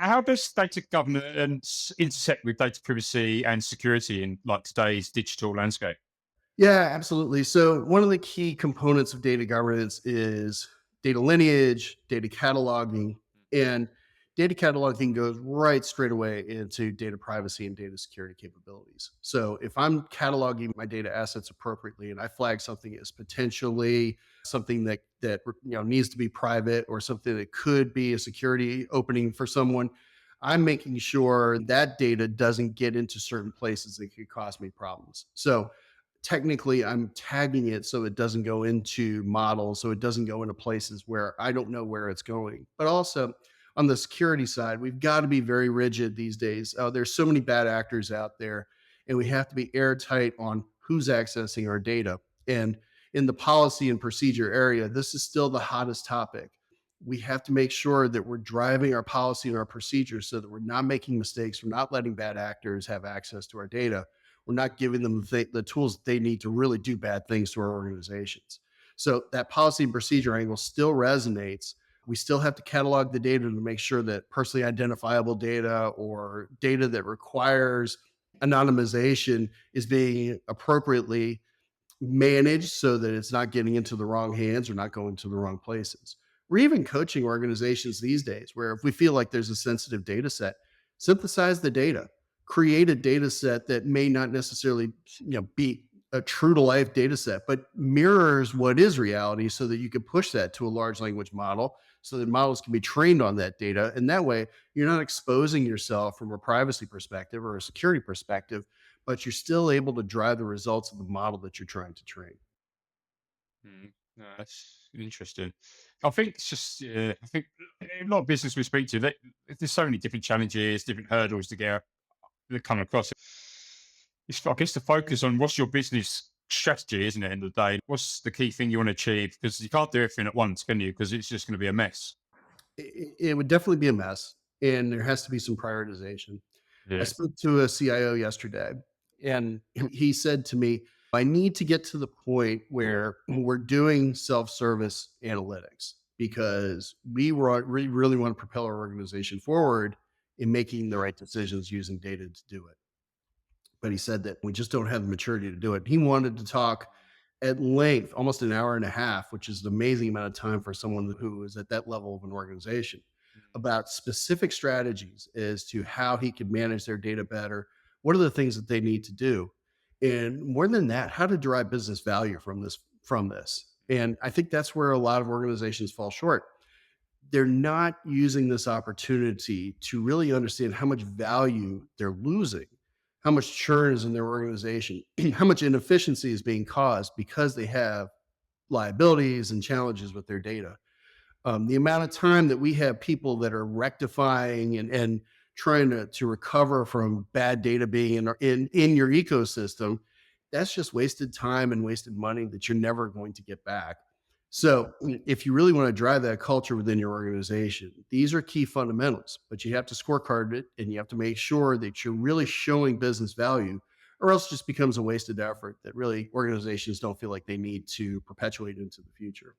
How does data governance intersect with data privacy and security in like today's digital landscape? Yeah, absolutely. So, one of the key components of data governance is data lineage, data cataloging, and data cataloging goes right straight away into data privacy and data security capabilities. So, if I'm cataloging my data assets appropriately and I flag something as potentially something that needs to be private or something that could be a security opening for someone, I'm making sure that data doesn't get into certain places that could cause me problems. So, technically I'm tagging it so it doesn't go into models, so it doesn't go into places where I don't know where it's going. But also on the security side, we've got to be very rigid these days. There's so many bad actors out there, and we have to be airtight on who's accessing our data. And in the policy and procedure area, this is still the hottest topic. We have to make sure that we're driving our policy and our procedures so that we're not making mistakes, we're not letting bad actors have access to our data, we're not giving them the tools that they need to really do bad things to our organizations. So that policy and procedure angle still resonates. We still have to catalog the data to make sure that personally identifiable data or data that requires anonymization is being appropriately managed so that it's not getting into the wrong hands or not going to the wrong places. We're even coaching organizations these days where if we feel like there's a sensitive data set, synthesize the data, create a data set that may not necessarily be a true to life data set, but mirrors what is reality so that you can push that to a large language model so that models can be trained on that data. And that way, you're not exposing yourself from a privacy perspective or a security perspective, but you're still able to drive the results of the model that you're trying to train. Mm, no, that's interesting. I think it's just, I think a lot of business we speak to, there's so many different challenges, different hurdles to get that come across. It's, I guess, the focus on what's your business strategy, isn't it? End of the day, what's the key thing you want to achieve? Because you can't do everything at once, can you? Because it's just going to be a mess. It would definitely be a mess, and there has to be some prioritization. I Yeah. spoke to a CIO yesterday, and he said to me, I need to get to the point where we're doing self service analytics because we really want to propel our organization forward in making the right decisions using data to do it. But he said that we just don't have the maturity to do it. He wanted to talk at length, almost an hour and a half, which is an amazing amount of time for someone who is at that level of an organization, about specific strategies as to how he could manage their data better. What are the things that they need to do? And more than that, how to derive business value from this. And I think that's where a lot of organizations fall short. They're not using this opportunity to really understand how much value they're losing, how much churn is in their organization, how much inefficiency is being caused because they have liabilities and challenges with their data. The amount of time that we have people that are rectifying and trying to recover from bad data being in your ecosystem, that's just wasted time and wasted money that you're never going to get back. So, if you really want to drive that culture within your organization, these are key fundamentals, but you have to scorecard it and you have to make sure that you're really showing business value, or else it just becomes a wasted effort that really organizations don't feel like they need to perpetuate into the future.